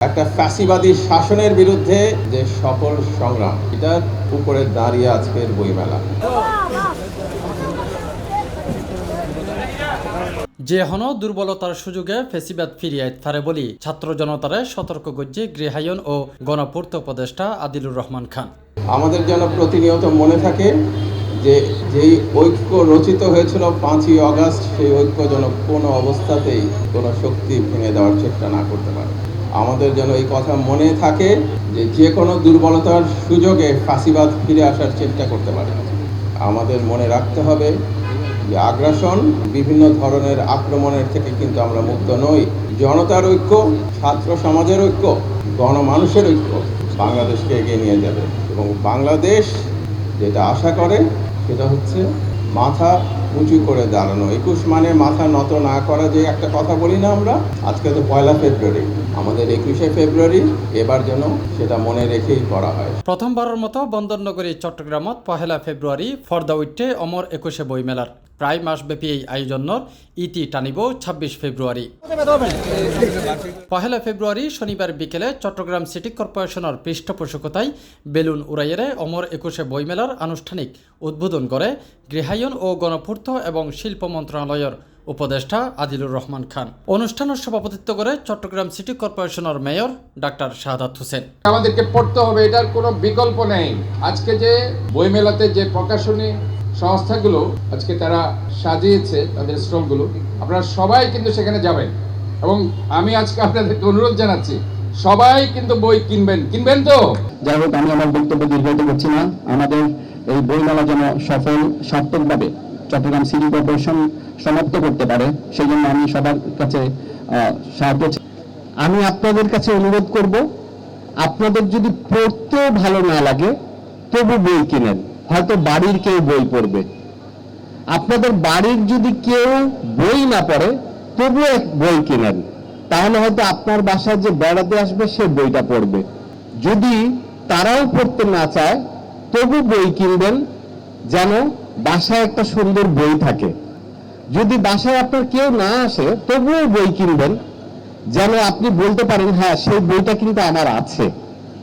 একটা ফ্যাসিবাদী শাসনের বিরুদ্ধে যে সফল সংগ্রাম, এটার উপরে দাঁড়িয়ে আজকের বইমেলা। যে হন দুর্বলতার সুযোগে ফেসিবাদ ফিরিয়ে পারে বলি ছাত্র জনতারে সতর্ক গজ্জে গৃহায়ন ও গণপূর্ত উপদেষ্টা আদিলুর রহমান খান। আমাদের যেন প্রতিনিয়ত মনে থাকে যে যেই ঐক্য রচিত হয়েছিল 5ই অগাস্ট, সেই ঐক্য যেন কোনো অবস্থাতেই কোনো শক্তি ভেঙে দেওয়ার চেষ্টা না করতে পারে। আমাদের যেন এই কথা মনে থাকে যে কোনো দুর্বলতার সুযোগে ফ্যাসিবাদ ফিরে আসার চেষ্টা করতে পারে। আমাদের মনে রাখতে হবে যে আগ্রাসন, বিভিন্ন ধরনের আক্রমণের থেকে কিন্তু আমরা মুক্ত নই। জনতার ঐক্য, ছাত্র সমাজের ঐক্য, গণমানুষের ঐক্য বাংলাদেশকে এগিয়ে নিয়ে যাবে। এবং বাংলাদেশ যেটা আশা করে সেটা হচ্ছে মাথা উঁচু করে দাঁড়ানো। 21 মানে মাথা নত না করা, যে একটা কথা বলি না আমরা, আজকে তো 1 ফেব্রুয়ারি, আমাদের 21শে ফেব্রুয়ারি এবার যেন সেটা মনে রেখেই করা হয়। প্রথমবারের মতো বন্দরনগরী চট্টগ্রামত 1 ফেব্রুয়ারি ফর দ্য উইটে অমর 21শে বইমেলার প্রায় মাসব্যাপী এই আয়োজনের ইতি টানিব 26 ফেব্রুয়ারি। 1 ফেব্রুয়ারি শনিবার বিকেলে চট্টগ্রাম সিটি কর্পোরেশনের পৃষ্ঠপোষকতায় বেলুন উড়াইয়েরে অমর 21শে বইমেলার আনুষ্ঠানিক উদ্বোধন করে গৃহায়ন ও গণপূর্ত এবং শিল্প মন্ত্রণালয়ের উপদেষ্টা আদিলুর রহমান খান। অনুষ্ঠানের সভাপতিত্ব করে চট্টগ্রাম সিটি কর্পোরেশনের মেয়র ডাক্তার শাহাদাত হোসেন। আমাদেরকে পড়তে হবে, এটার কোনো বিকল্প নেই। আজকে যে বইমেলাতে যে প্রকাশনী সংস্থাগুলো আজকে তারা সাজিয়েছে তাদের স্টলগুলো, আপনারা সবাই কিন্তু সেখানে যাবেন এবং আমি আজকে আপনাদেরকে অনুরোধ জানাচ্ছি সবাই কিন্তু বই কিনবেন তো। যাই হোক, আমি আমার বক্তব্য দীর্ঘায়িত করছি না। আমাদের এই বইমেলা যেন সফল সার্থকভাবে চট্টগ্রাম সিটি কর্পোরেশন সমাপ্ত করতে পারে, সেই জন্য আমি সবার কাছে সাহায্য চাই। আমি আপনাদের কাছে অনুরোধ করব, আপনাদের যদি পড়তেও ভালো না লাগে তবু বই কিনেন। হয়তো বাড়ির কেউ বই পড়বে, আপনাদের বাড়ির যদি কেউ বই না পড়ে তবু এক বই কিনেন, তাহলে হয়তো আপনার বাসায় যে বেড়াতে আসবে সে বইটা পড়বে। যদি তারাও পড়তে না চায় তবু বই কিনবেন, যেন বাসায় একটা সুন্দর বই থাকে। যদি বাসায় আপনার কেউ না আসে তবুও বই কিনবেন, যেন আপনি বলতে পারেন হ্যাঁ সেই বইটা কিন্তু আমার আছে,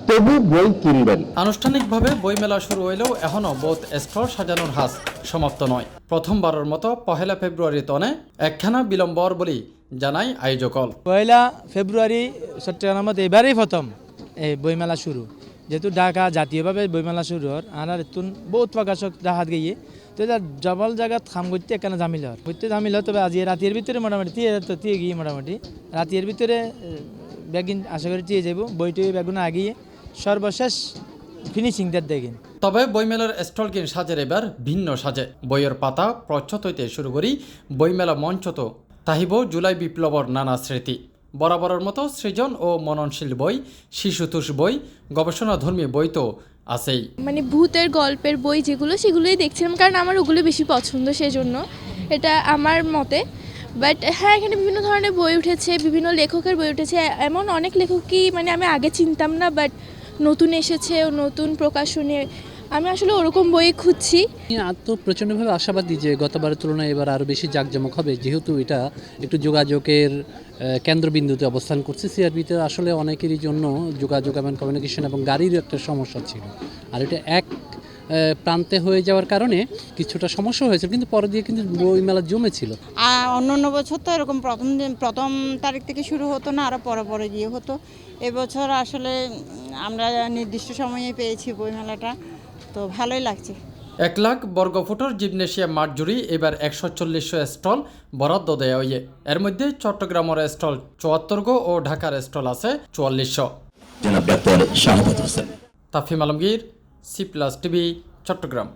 তবু বই কিনবেন। আনুষ্ঠানিকভাবে বইমেলা শুরু হইলেও এখনও বোধ স্টল সাজানোর হাস সমাপ্ত নয়। প্রথমবারের মতো 1 ফেব্রুয়ারি তনে একখানা বিলম্বর বলি জানাই আয়োজকল। 1 ফেব্রুয়ারি চট্টগ্রামত এবারেই প্রথম এই বইমেলা শুরু, যেহেতু ঢাকা জাতীয়ভাবে বইমেলা শুরু হর আর এতুন বহুত প্রকাশক ডাহাত গিয়ে তো এটা জবল জায়গাত খাম করতে এখানে জামিল হর করতে জামিল হয়। তবে আজি রাতের ভিতরে মোটামুটি দিয়ে গিয়ে মোটামুটি রাতের ভিতরে বেগিন আশা করি দিয়ে যাব। বইটি বেগুন আগিয়ে সর্বশেষ ফিনিশিং দেন দেখেন। তবে বইমেলার স্টল কিন সাজের এবার ভিন্ন সাজে। বইয়ের পাতা প্রচ্ছদ হইতে শুরু করি বইমেলা মঞ্চত তাহিব জুলাই বিপ্লবর নানা স্মৃতি। বরাবরের মতো সৃজন ও মননশীল বই, শিশুতোষ বই, গবেষণাধর্মী বই তো আছেই। মানে ভূতের গল্পের বই যেগুলো, সেগুলোই দেখছিলাম, কারণ আমার ওগুলো বেশি পছন্দ, সেজন্য এটা আমার মতে। বাট হ্যাঁ, এখানে বিভিন্ন ধরনের বই উঠেছে, বিভিন্ন লেখকের বই উঠেছে, এমন অনেক লেখকই মানে আমি আগে চিনতাম না, বাট নতুন এসেছে ও নতুন প্রকাশনে। আমি আসলে ওরকম বই খুঁজছি। তো প্রচণ্ডভাবে আশাবাদী যে গতবারের তুলনায় এবার আরও বেশি জাঁকজমক হবে, যেহেতু এটা একটু যোগাযোগের কেন্দ্রবিন্দুতে অবস্থান করছে। সিআরবিতে আসলে অনেকেরই জন্য যোগাযোগ এবং কমিউনিকেশন এবং গাড়ির একটা সমস্যা ছিল, আর এটা এক প্রান্তে হয়ে যাওয়ার কারণে কিছুটা সমস্যা হয়েছে, কিন্তু পরে দিয়ে কিন্তু বইমেলা জমেছিল। অন্য বছর তো এরকম প্রথম তারিখ থেকে শুরু হতো না, আরও পরে গিয়ে হতো। এবছর আসলে আমরা নির্দিষ্ট সময়ে পেয়েছি বইমেলাটা, তো ভালোই লাগছে। 1 লাখ বর্গফুটের জিমনেশিয়াম মাঠ জুড়ে এবার 140 স্টল বরাদ্দ দেওয়া হয়ে। এর মধ্যে চট্টগ্রামের স্টল 74 ও ঢাকার স্টল আছে 4400। Doctor Shahadat Hossain. Tafim Alamgir, C+ TV, Chittagong.